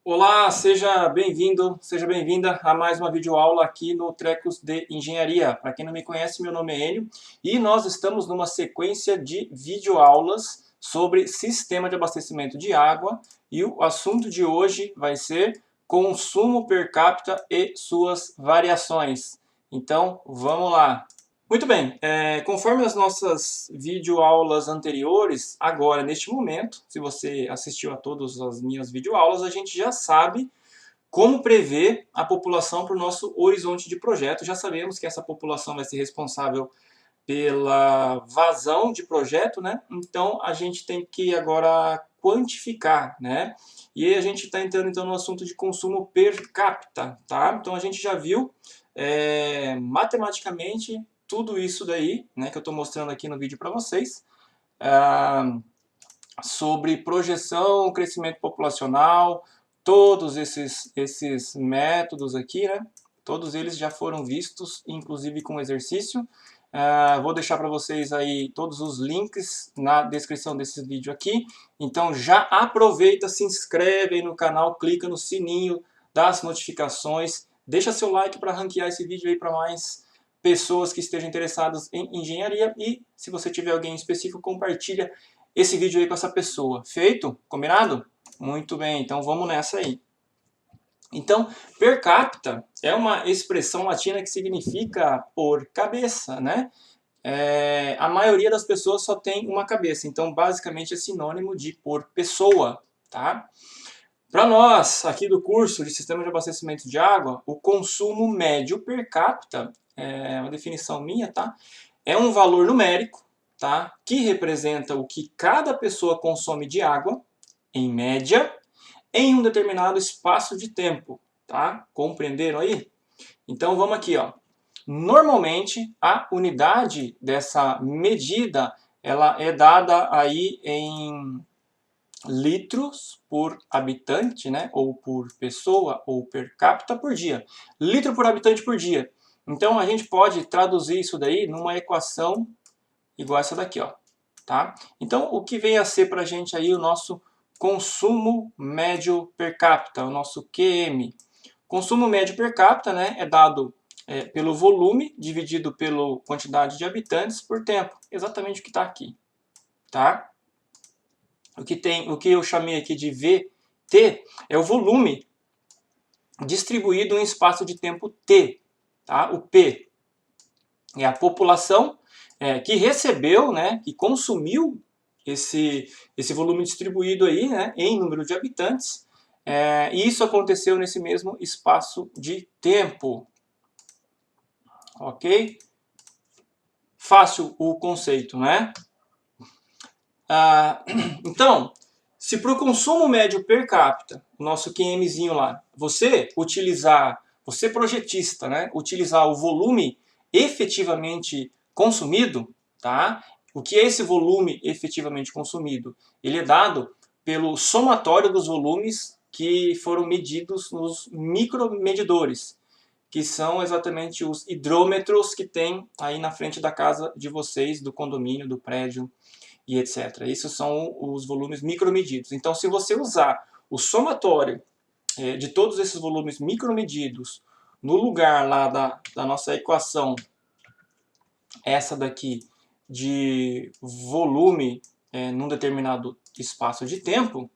Olá, seja bem-vindo, seja bem-vinda a mais uma videoaula aqui no Trecos de Engenharia. Para quem não me conhece, meu nome é Enio e nós estamos numa sequência de videoaulas sobre sistema de abastecimento de água e o assunto de hoje vai ser consumo per capita e suas variações. Então, vamos lá! Muito bem, conforme as nossas videoaulas anteriores, agora, neste momento, se você assistiu a todas as minhas videoaulas, a gente já sabe como prever a população para o nosso horizonte de projeto. Já sabemos que essa população vai ser responsável pela vazão de projeto, né? Então, a gente tem que agora quantificar, né? E aí a gente está entrando então no assunto de consumo per capita, tá? Então, a gente já viu matematicamente tudo isso daí, né, que eu estou mostrando aqui no vídeo para vocês, sobre projeção, crescimento populacional, todos esses métodos aqui, né, todos eles já foram vistos, inclusive com exercício. Vou deixar para vocês aí todos os links na descrição desse vídeo aqui. Então já aproveita, se inscreve aí no canal, clica no sininho das notificações, deixa seu like para ranquear esse vídeo aí para mais pessoas que estejam interessadas em engenharia e se você tiver alguém específico, compartilha esse vídeo aí com essa pessoa. Feito? Combinado? Muito bem, então vamos nessa aí. Então, per capita é uma expressão latina que significa por cabeça, né? A maioria das pessoas só tem uma cabeça, então basicamente é sinônimo de por pessoa, tá? Para nós, aqui do curso de Sistema de Abastecimento de Água, o consumo médio per capita, é uma definição minha, tá? É um valor numérico, tá? Que representa o que cada pessoa consome de água, em média, em um determinado espaço de tempo, tá? Compreenderam aí? Então vamos aqui, ó. Normalmente a unidade dessa medida, ela é dada aí em litros por habitante, né? Ou por pessoa, ou per capita por dia. Litro por habitante por dia. Então a gente pode traduzir isso daí numa equação igual essa daqui, ó. Tá? Então o que vem a ser para a gente aí o nosso consumo médio per capita, o nosso QM. Consumo médio per capita, né, é dado pelo volume dividido pela quantidade de habitantes por tempo. Exatamente o que está aqui. Tá? O que eu chamei aqui de VT é o volume distribuído em espaço de tempo T. Tá? O P é a população que recebeu, né, que consumiu esse volume distribuído aí, né, em número de habitantes. E isso aconteceu nesse mesmo espaço de tempo. Ok? Fácil o conceito, né? Então, se para o consumo médio per capita, o nosso QMzinho lá, você projetista, né, utilizar o volume efetivamente consumido, tá? O que é esse volume efetivamente consumido? Ele é dado pelo somatório dos volumes que foram medidos nos micromedidores, que são exatamente os hidrômetros que tem aí na frente da casa de vocês, do condomínio, do prédio, e etc. Esses são os volumes micromedidos. Então, se você usar o somatório de todos esses volumes micromedidos no lugar lá da nossa equação, essa daqui de volume num determinado espaço de tempo,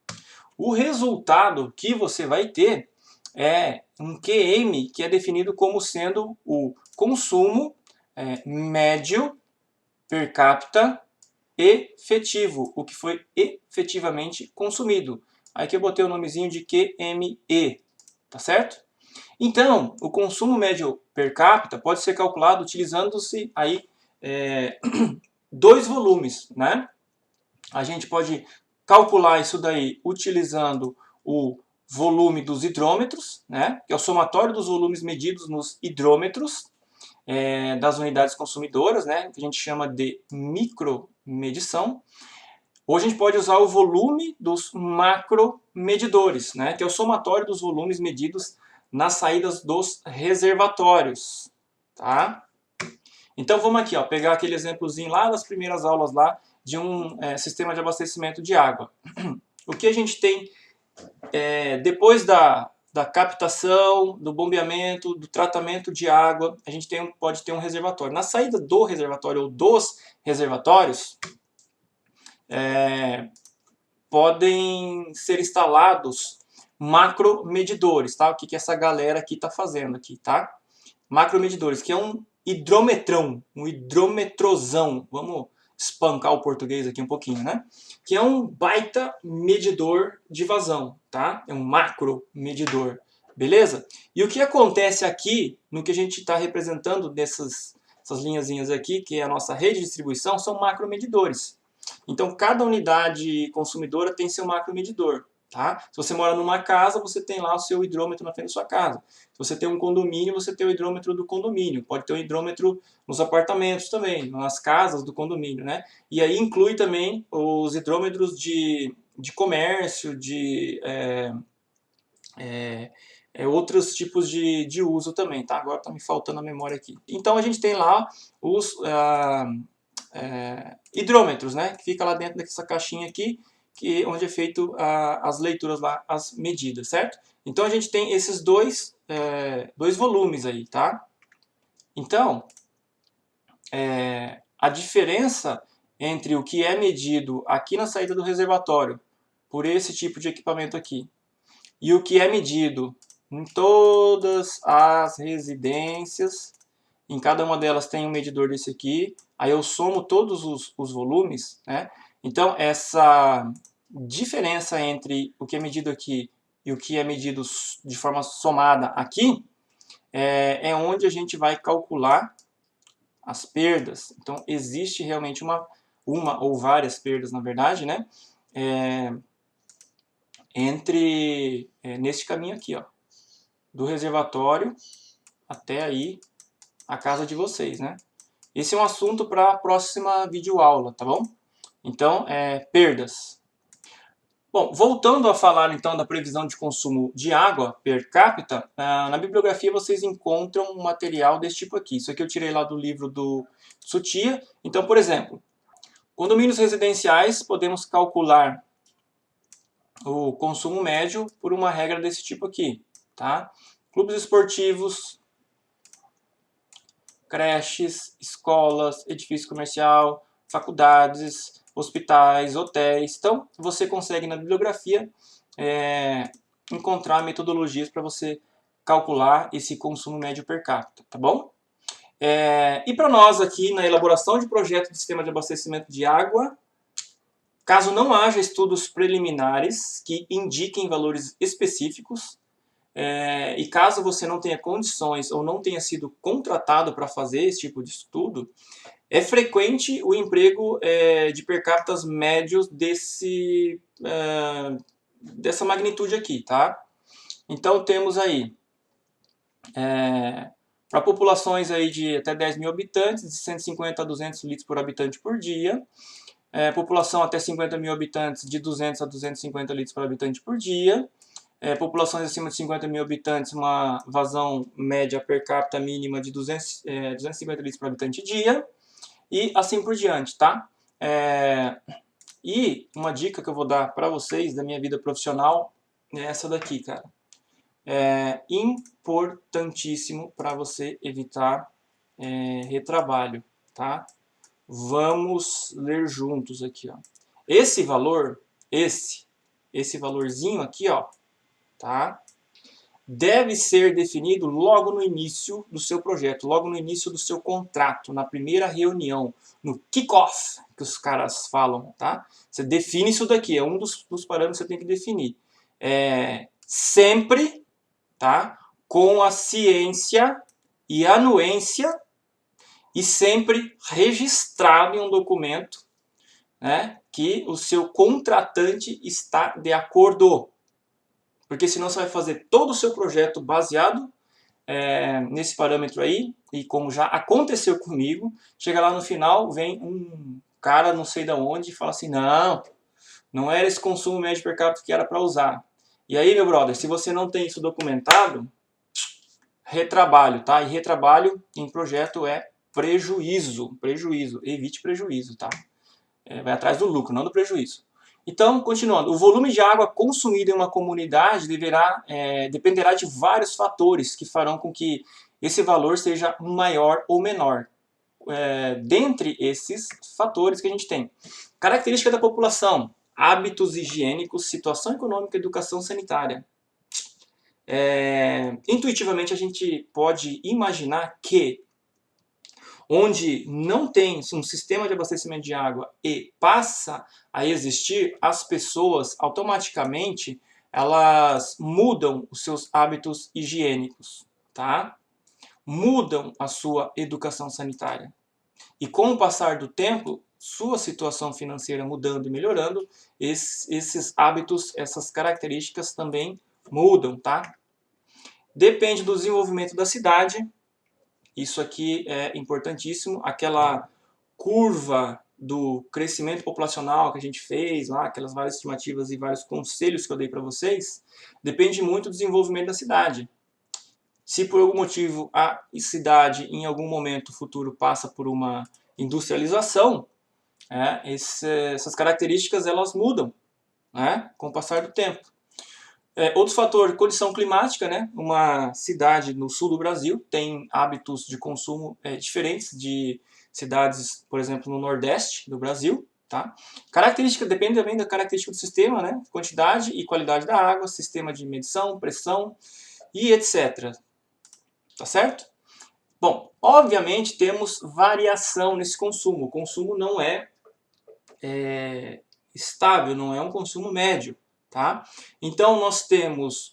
o resultado que você vai ter é um QM, que é definido como sendo o consumo médio per capita efetivo, o que foi efetivamente consumido. Aí que eu botei o nomezinho de QME, tá certo? Então, o consumo médio per capita pode ser calculado utilizando-se aí dois volumes, né? A gente pode calcular isso daí utilizando o volume dos hidrômetros, né? Que é o somatório dos volumes medidos nos hidrômetros das unidades consumidoras, né? Que a gente chama de micromedição. Ou a gente pode usar o volume dos macromedidores, né? Que é o somatório dos volumes medidos nas saídas dos reservatórios, tá? Então vamos aqui, ó, pegar aquele exemplozinho lá das primeiras aulas lá de um sistema de abastecimento de água. O que a gente tem depois da captação, do bombeamento, do tratamento de água, a gente pode ter um reservatório. Na saída do reservatório ou dos reservatórios, podem ser instalados macromedidores, tá? O que essa galera aqui está fazendo aqui, tá? Macromedidores, que é um hidrometrão, um hidrometrozão. Vamos espancar o português aqui um pouquinho, né? Que é um baita medidor de vazão, tá? É um macromedidor, beleza? E o que acontece aqui, no que a gente está representando essas linhazinhas aqui, que é a nossa rede de distribuição, são macromedidores. Então, cada unidade consumidora tem seu macromedidor. Tá? Se você mora numa casa, você tem lá o seu hidrômetro na frente da sua casa. Se você tem um condomínio, você tem o hidrômetro do condomínio. Pode ter um hidrômetro nos apartamentos também, nas casas do condomínio, né? E aí inclui também os hidrômetros de comércio, de outros tipos de uso também, tá? Agora está me faltando a memória aqui. Então a gente tem lá os hidrômetros, né? Que fica lá dentro dessa caixinha aqui, onde é feito as leituras lá, as medidas, certo? Então a gente tem esses dois volumes aí, tá? Então, a diferença entre o que é medido aqui na saída do reservatório, por esse tipo de equipamento aqui, e o que é medido em todas as residências, em cada uma delas tem um medidor desse aqui, aí eu somo todos os volumes, né? Então, essa diferença entre o que é medido aqui e o que é medido de forma somada aqui, é onde a gente vai calcular as perdas. Então, existe realmente uma ou várias perdas, na verdade, né? Neste caminho aqui, ó, do reservatório até aí a casa de vocês, né? Esse é um assunto para a próxima videoaula, tá bom? Então, perdas. Bom, voltando a falar então da previsão de consumo de água per capita, na bibliografia vocês encontram um material desse tipo aqui. Isso aqui eu tirei lá do livro do Sutia. Então, por exemplo, condomínios residenciais, podemos calcular o consumo médio por uma regra desse tipo aqui, tá? Clubes esportivos, creches, escolas, edifício comercial, faculdades, hospitais, hotéis. Então, você consegue na bibliografia encontrar metodologias para você calcular esse consumo médio per capita, tá bom? E para nós aqui na elaboração de projeto de sistema de abastecimento de água, caso não haja estudos preliminares que indiquem valores específicos, e caso você não tenha condições ou não tenha sido contratado para fazer esse tipo de estudo, é frequente o emprego de per capita médios dessa magnitude aqui, tá? Então temos aí, para populações aí de até 10 mil habitantes, de 150 a 200 litros por habitante por dia, população até 50 mil habitantes, de 200 a 250 litros por habitante por dia, populações acima de 50 mil habitantes, uma vazão média per capita mínima de 250 litros por habitante dia, e assim por diante, tá? E uma dica que eu vou dar para vocês da minha vida profissional é essa daqui, cara. É importantíssimo para você evitar retrabalho, tá? Vamos ler juntos aqui, ó. Esse valor, esse valorzinho aqui, ó, tá? Deve ser definido logo no início do seu projeto, logo no início do seu contrato, na primeira reunião, no kick-off, que os caras falam, tá? Você define isso daqui, é um dos parâmetros que você tem que definir. Sempre, tá? Com a ciência e anuência e sempre registrado em um documento, né, que o seu contratante está de acordo. Porque senão você vai fazer todo o seu projeto baseado nesse parâmetro aí, e como já aconteceu comigo, chega lá no final, vem um cara não sei de onde e fala assim, não era esse consumo médio per capita que era para usar. E aí, meu brother, se você não tem isso documentado, retrabalho, tá? E retrabalho em projeto é prejuízo, evite prejuízo, tá? Vai atrás do lucro, não do prejuízo. Então, continuando, o volume de água consumido em uma comunidade dependerá de vários fatores que farão com que esse valor seja maior ou menor. Dentre esses fatores que a gente tem: característica da população, hábitos higiênicos, situação econômica, educação sanitária. Intuitivamente a gente pode imaginar que onde não tem um sistema de abastecimento de água e passa a existir, as pessoas automaticamente elas mudam os seus hábitos higiênicos, tá? Mudam a sua educação sanitária. E com o passar do tempo, sua situação financeira mudando e melhorando, esses hábitos, essas características também mudam, tá? Depende do desenvolvimento da cidade. Isso aqui é importantíssimo. Aquela curva do crescimento populacional que a gente fez lá, aquelas várias estimativas e vários conselhos que eu dei para vocês, depende muito do desenvolvimento da cidade. Se por algum motivo a cidade em algum momento futuro passa por uma industrialização, essas características elas mudam, né, com o passar do tempo. Outro fator, condição climática, né? Uma cidade no sul do Brasil tem hábitos de consumo diferentes de cidades, por exemplo, no nordeste do Brasil, tá? Característica, depende também da característica do sistema, né? Quantidade e qualidade da água, sistema de medição, pressão e etc. Tá certo? Bom, obviamente temos variação nesse consumo. O consumo não é estável, não é um consumo médio. Tá? Então, nós temos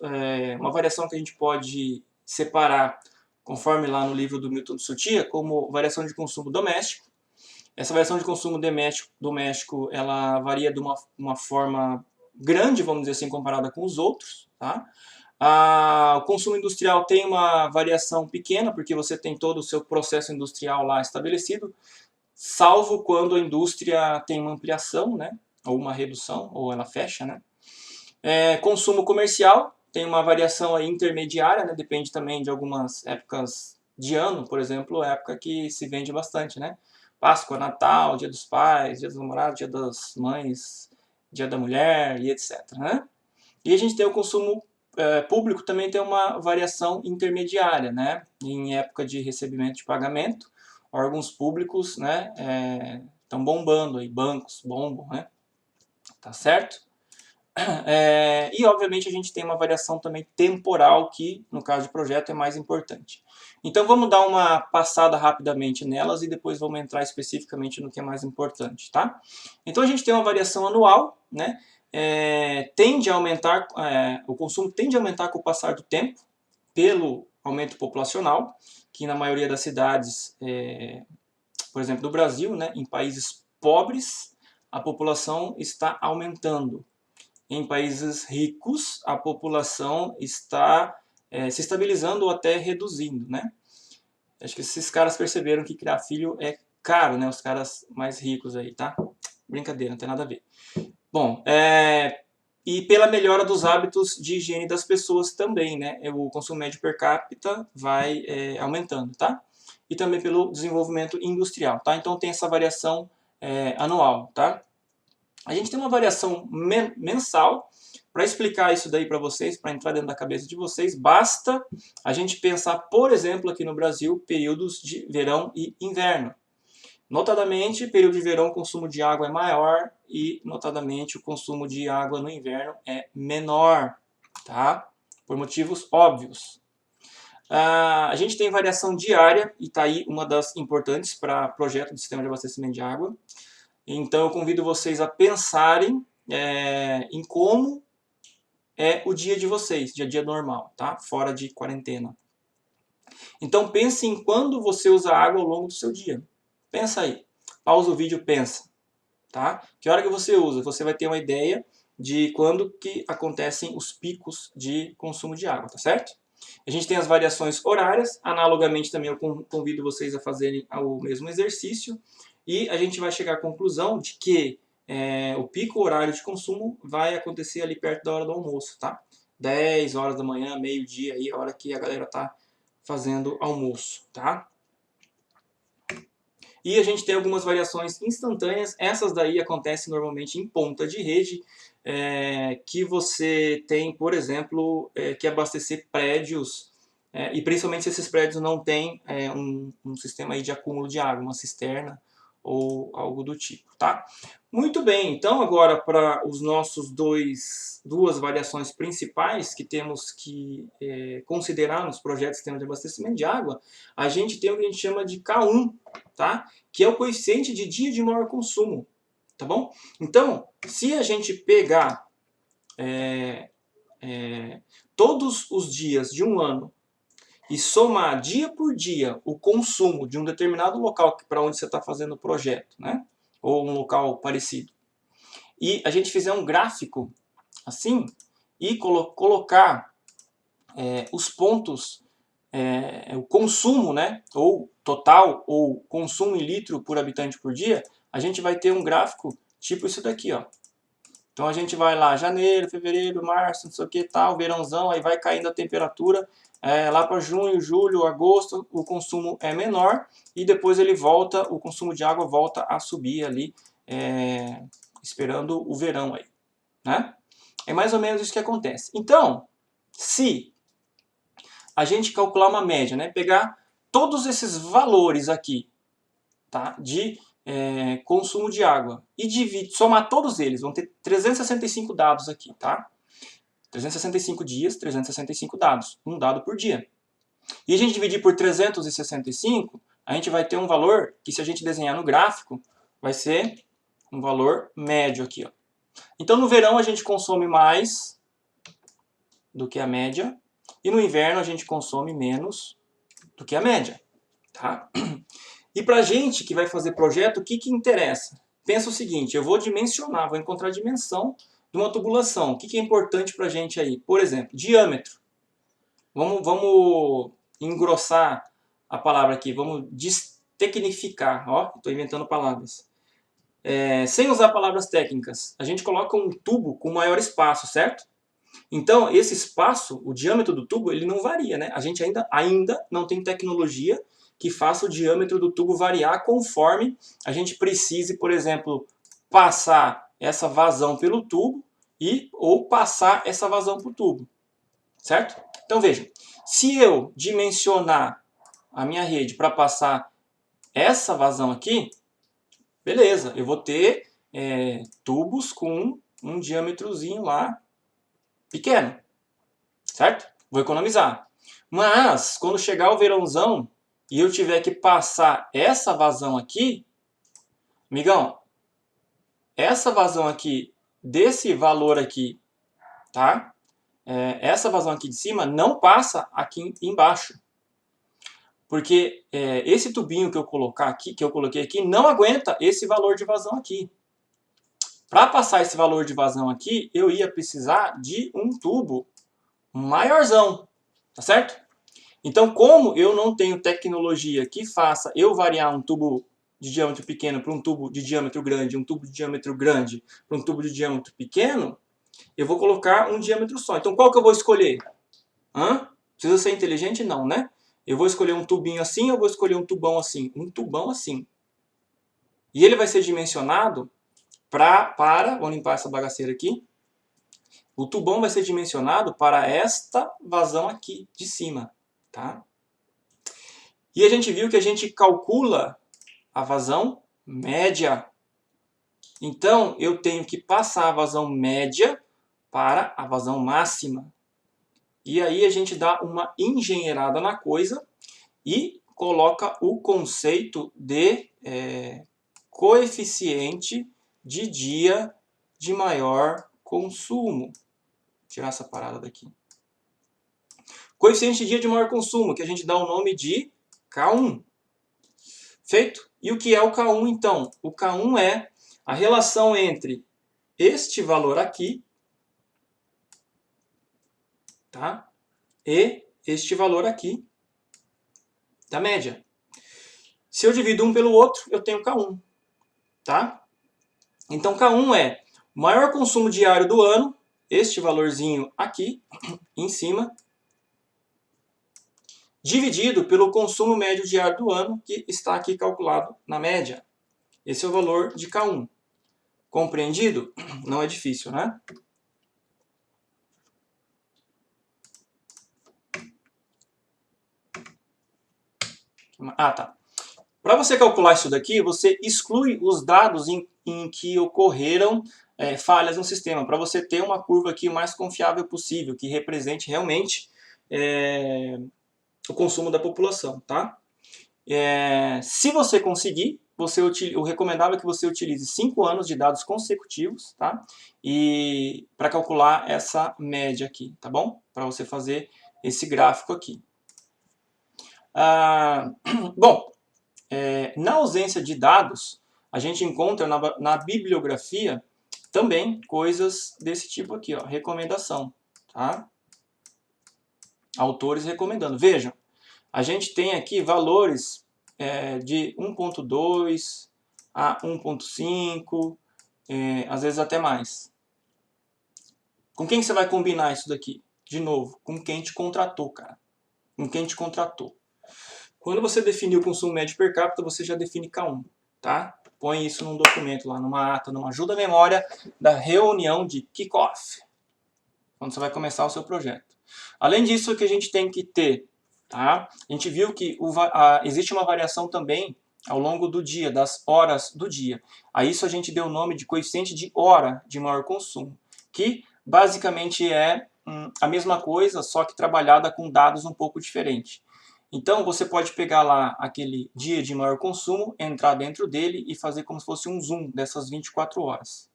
uma variação que a gente pode separar, conforme lá no livro do Milton Sutia, como variação de consumo doméstico. Essa variação de consumo doméstico ela varia de uma forma grande, vamos dizer assim, comparada com os outros. Tá? O consumo industrial tem uma variação pequena, porque você tem todo o seu processo industrial lá estabelecido, salvo quando a indústria tem uma ampliação, né? Ou uma redução, ou ela fecha, né? Consumo comercial tem uma variação aí intermediária, né? Depende também de algumas épocas de ano, por exemplo, época que se vende bastante, né? Páscoa, Natal, Dia dos Pais, Dia dos Namorados, Dia das Mães, Dia da Mulher e etc. Né? E a gente tem o consumo público, também tem uma variação intermediária, né? Em época de recebimento de pagamento, órgãos públicos, né? Estão bombando aí, bancos bombam, né? Tá certo? E obviamente a gente tem uma variação também temporal que no caso de projeto é mais importante. Então vamos dar uma passada rapidamente nelas e depois vamos entrar especificamente no que é mais importante, tá? Então a gente tem uma variação anual, né? Tende a aumentar, o consumo tende a aumentar com o passar do tempo pelo aumento populacional, que na maioria das cidades, por exemplo, do Brasil, né, em países pobres, a população está aumentando. Em países ricos, a população está se estabilizando ou até reduzindo, né? Acho que esses caras perceberam que criar filho é caro, né? Os caras mais ricos aí, tá? Brincadeira, não tem nada a ver. Bom, e pela melhora dos hábitos de higiene das pessoas também, né? O consumo médio per capita vai aumentando, tá? E também pelo desenvolvimento industrial, tá? Então tem essa variação anual, tá? A gente tem uma variação mensal. Para explicar isso daí para vocês, para entrar dentro da cabeça de vocês, basta a gente pensar, por exemplo, aqui no Brasil, períodos de verão e inverno. Notadamente, período de verão o consumo de água é maior e, notadamente, o consumo de água no inverno é menor, tá? Por motivos óbvios. A gente tem variação diária, e está aí uma das importantes para projeto do sistema de abastecimento de água. Então eu convido vocês a pensarem em como é o dia de vocês, dia a dia normal, tá? Fora de quarentena. Então pense em quando você usa água ao longo do seu dia. Pensa aí. Pausa o vídeo, pensa. Tá? Que hora que você usa? Você vai ter uma ideia de quando que acontecem os picos de consumo de água, tá certo? A gente tem as variações horárias. Analogamente também eu convido vocês a fazerem o mesmo exercício. E a gente vai chegar à conclusão de que o pico horário de consumo vai acontecer ali perto da hora do almoço, tá? 10 horas da manhã, meio-dia, aí a hora que a galera tá fazendo almoço, tá? E a gente tem algumas variações instantâneas, essas daí acontecem normalmente em ponta de rede, que você tem, por exemplo, que abastecer prédios, e principalmente se esses prédios não têm um sistema aí de acúmulo de água, uma cisterna ou algo do tipo, tá? Muito bem, então agora para os nossos duas variações principais que temos que considerar nos projetos de sistema de abastecimento de água, a gente tem o que a gente chama de K1, tá? Que é o coeficiente de dia de maior consumo, tá bom? Então, se a gente pegar todos os dias de um ano e somar dia por dia o consumo de um determinado local para onde você está fazendo o projeto, né? Ou um local parecido, e a gente fizer um gráfico assim e colocar os pontos, o consumo, né? Ou total, ou consumo em litro por habitante por dia, a gente vai ter um gráfico tipo isso daqui, ó. Então a gente vai lá, janeiro, fevereiro, março, não sei o que tal, verãozão, aí vai caindo a temperatura, lá para junho, julho, agosto, o consumo é menor e depois ele volta, o consumo de água volta a subir ali, esperando o verão aí, né? É mais ou menos isso que acontece. Então, se a gente calcular uma média, né, pegar todos esses valores aqui, tá, de consumo de água e somar todos eles, vão ter 365 dados aqui, tá? 365 dias, 365 dados, um dado por dia. E a gente dividir por 365, a gente vai ter um valor que, se a gente desenhar no gráfico, vai ser um valor médio aqui, ó. Então no verão a gente consome mais do que a média e no inverno a gente consome menos do que a média, tá? E pra gente que vai fazer projeto, o que interessa? Pensa o seguinte, eu vou dimensionar, vou encontrar a dimensão de uma tubulação. O que é importante pra gente aí? Por exemplo, diâmetro. Vamos engrossar a palavra aqui, vamos destecnificar. Ó, estou inventando palavras. Sem usar palavras técnicas, a gente coloca um tubo com maior espaço, certo? Então, esse espaço, o diâmetro do tubo, ele não varia, né? A gente ainda não tem tecnologia que faça o diâmetro do tubo variar conforme a gente precise, por exemplo, passar essa vazão pelo tubo ou passar essa vazão para o tubo, certo? Então, vejam, se eu dimensionar a minha rede para passar essa vazão aqui, beleza, eu vou ter tubos com um diâmetrozinho lá pequeno, certo? Vou economizar. Mas, quando chegar o verãozão e eu tiver que passar essa vazão aqui, amigão, essa vazão aqui, desse valor aqui, tá? Essa vazão aqui de cima não passa aqui embaixo. Porque esse tubinho que eu coloquei aqui não aguenta esse valor de vazão aqui. Para passar esse valor de vazão aqui, eu ia precisar de um tubo maiorzão, tá certo? Então, como eu não tenho tecnologia que faça eu variar um tubo de diâmetro pequeno para um tubo de diâmetro grande, um tubo de diâmetro grande para um tubo de diâmetro pequeno, eu vou colocar um diâmetro só. Então, qual que eu vou escolher? Precisa ser inteligente? Não, né? Eu vou escolher um tubinho assim ou vou escolher um tubão assim? Um tubão assim. E ele vai ser dimensionado vamos limpar essa bagaceira aqui. O tubão vai ser dimensionado para esta vazão aqui de cima, tá? E a gente viu que a gente calcula a vazão média. Então, eu tenho que passar a vazão média para a vazão máxima. E aí a gente dá uma engenheirada na coisa e coloca o conceito de coeficiente de dia de maior consumo. Vou tirar essa parada daqui. Coeficiente de dia de maior consumo, que a gente dá o nome de K1. Feito? E o que é o K1 então? O K1 é a relação entre este valor aqui, tá? E este valor aqui da média. Se eu divido um pelo outro, eu tenho K1, tá? Então K1 é o maior consumo diário do ano, este valorzinho aqui em cima, dividido pelo consumo médio diário do ano, que está aqui calculado na média. Esse é o valor de K1. Compreendido? Não é difícil, né? Ah, tá. Para você calcular isso daqui, você exclui os dados em que ocorreram falhas no sistema, para você ter uma curva aqui o mais confiável possível, que represente realmente o consumo da população, tá? Se você conseguir, o recomendável é que você utilize 5 anos de dados consecutivos, tá? E para calcular essa média aqui, tá bom? Para você fazer esse gráfico aqui. Bom, na ausência de dados, a gente encontra na bibliografia também coisas desse tipo aqui, ó, recomendação, tá? Autores recomendando. Vejam, a gente tem aqui valores de 1.2 a 1.5, às vezes até mais. Com quem você vai combinar isso daqui? De novo, com quem te contratou, cara. Com quem te contratou. Quando você definir o consumo médio per capita, você já define K1, tá? Põe isso num documento lá, numa ata, numa ajuda-memória da reunião de kickoff, quando você vai começar o seu projeto. Além disso, o que a gente tem que ter, tá? A gente viu que existe uma variação também ao longo do dia, das horas do dia. A isso a gente deu o nome de coeficiente de hora de maior consumo, que basicamente é a mesma coisa, só que trabalhada com dados um pouco diferentes. Então, você pode pegar lá aquele dia de maior consumo, entrar dentro dele e fazer como se fosse um zoom dessas 24 horas.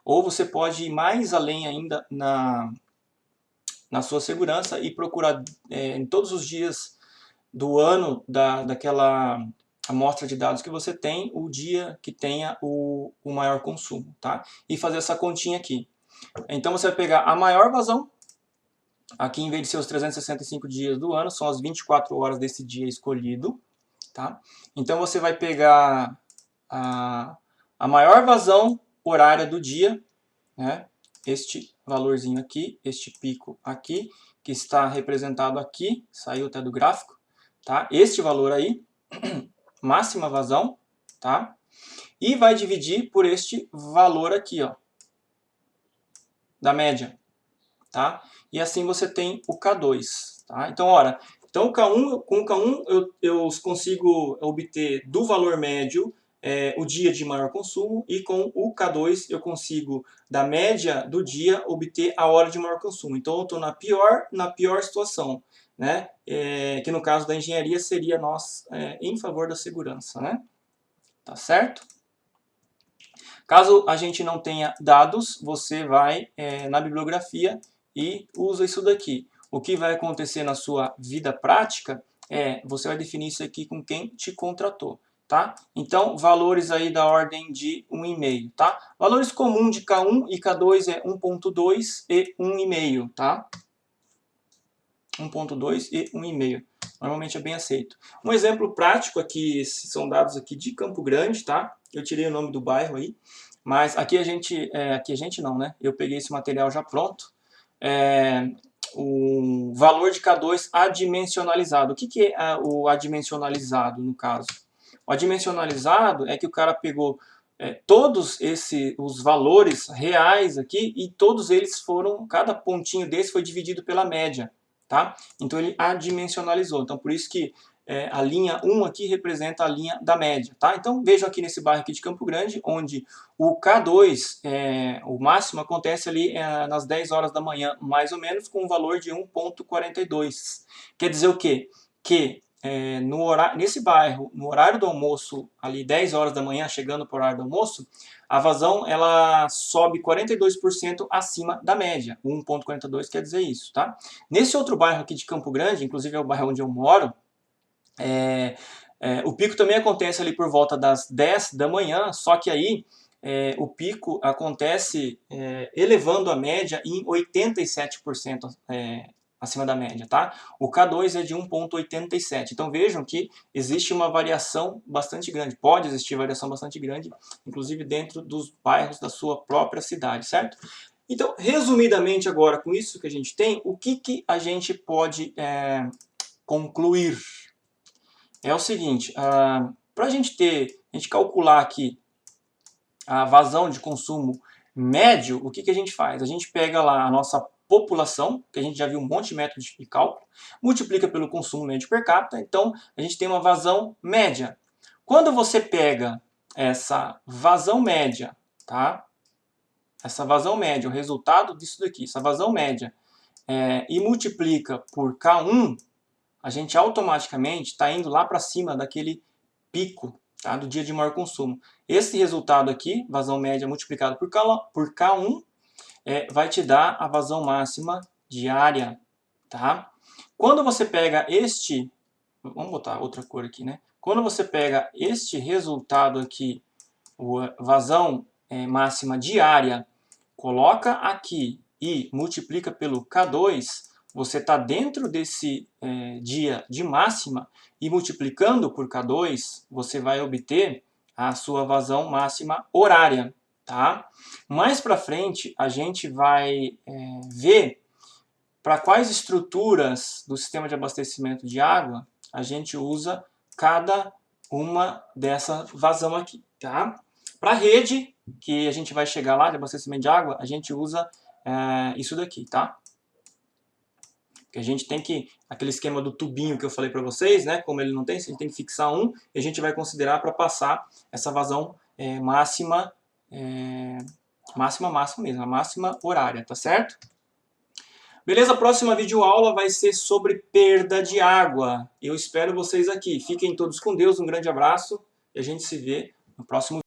Ou você pode ir mais além ainda na sua segurança e procurar em todos os dias do ano daquela amostra de dados que você tem, o dia que tenha o maior consumo, tá? E fazer essa continha aqui. Então, você vai pegar a maior vazão. Aqui, em vez de ser os 365 dias do ano, são as 24 horas desse dia escolhido, tá? Então, você vai pegar a maior vazão horária do dia, né? Este valorzinho aqui, este pico aqui, que está representado aqui, saiu até do gráfico, tá? Este valor aí, máxima vazão, tá? E vai dividir por este valor aqui, ó, da média, tá? E assim você tem o K2, tá? Então, ora, com o K1 eu consigo obter do valor médio o dia de maior consumo, e com o K2 eu consigo, da média do dia, obter a hora de maior consumo. Então, eu estou na pior situação, né? Que no caso da engenharia seria nós em favor da segurança, né? Tá certo? Caso a gente não tenha dados, você vai na bibliografia e usa isso daqui. O que vai acontecer na sua vida prática você vai definir isso aqui com quem te contratou, tá? Então, valores aí da ordem de 1,5, tá? Valores comuns de K1 e K2 é 1.2 e 1,5, tá? 1.2 e 1,5. Normalmente é bem aceito. Um exemplo prático aqui, são dados aqui de Campo Grande, tá? Eu tirei o nome do bairro aí, mas aqui a gente não, né? Eu peguei esse material já pronto. O valor de K2 adimensionalizado. O que é o adimensionalizado no caso? O adimensionalizado é que o cara pegou todos os valores reais aqui e todos eles cada pontinho desse foi dividido pela média. Tá? Então ele adimensionalizou. Então por isso que a linha 1 aqui representa a linha da média. Tá? Então vejam aqui nesse bairro aqui de Campo Grande, onde o K2, o máximo acontece ali nas 10 horas da manhã, mais ou menos, com um valor de 1.42. Quer dizer o quê? Que nesse bairro, no horário do almoço, ali 10 horas da manhã, chegando para o horário do almoço, a vazão ela sobe 42% acima da média. 1.42 quer dizer isso, tá? Nesse outro bairro aqui de Campo Grande, inclusive é o bairro onde eu moro, o pico também acontece ali por volta das 10 da manhã, só que aí o pico acontece elevando a média em 87% acima da média, tá? O K2 é de 1.87. Então vejam que existe uma variação bastante grande, pode existir variação bastante grande, inclusive dentro dos bairros da sua própria cidade, certo? Então, resumidamente agora, com isso que a gente tem, o que a gente pode concluir. É o seguinte, para a gente calcular aqui a vazão de consumo médio, o que a gente faz? A gente pega lá a nossa população, que a gente já viu um monte de métodos de cálculo, multiplica pelo consumo médio per capita, então a gente tem uma vazão média. Quando você pega essa vazão média, tá? Essa vazão média, o resultado disso daqui, essa vazão média, e multiplica por K1, a gente automaticamente está indo lá para cima daquele pico, tá, do dia de maior consumo. Esse resultado aqui, vazão média multiplicado por K1, vai te dar a vazão máxima diária. Tá? Quando você pega este, vamos botar outra cor aqui, né? Quando você pega este resultado aqui, vazão máxima diária, coloca aqui e multiplica pelo K2, você está dentro desse dia de máxima e multiplicando por K2, você vai obter a sua vazão máxima horária. Tá? Mais para frente, a gente vai ver para quais estruturas do sistema de abastecimento de água a gente usa cada uma dessa vazão aqui. Tá? Para a rede, que a gente vai chegar lá de abastecimento de água, a gente usa isso daqui, tá? Que a gente tem que, aquele esquema do tubinho que eu falei para vocês, né? Como ele não tem, a gente tem que fixar um e a gente vai considerar para passar essa vazão máxima mesmo, a máxima horária, tá certo? Beleza? A próxima videoaula vai ser sobre perda de água. Eu espero vocês aqui. Fiquem todos com Deus, um grande abraço e a gente se vê no próximo vídeo.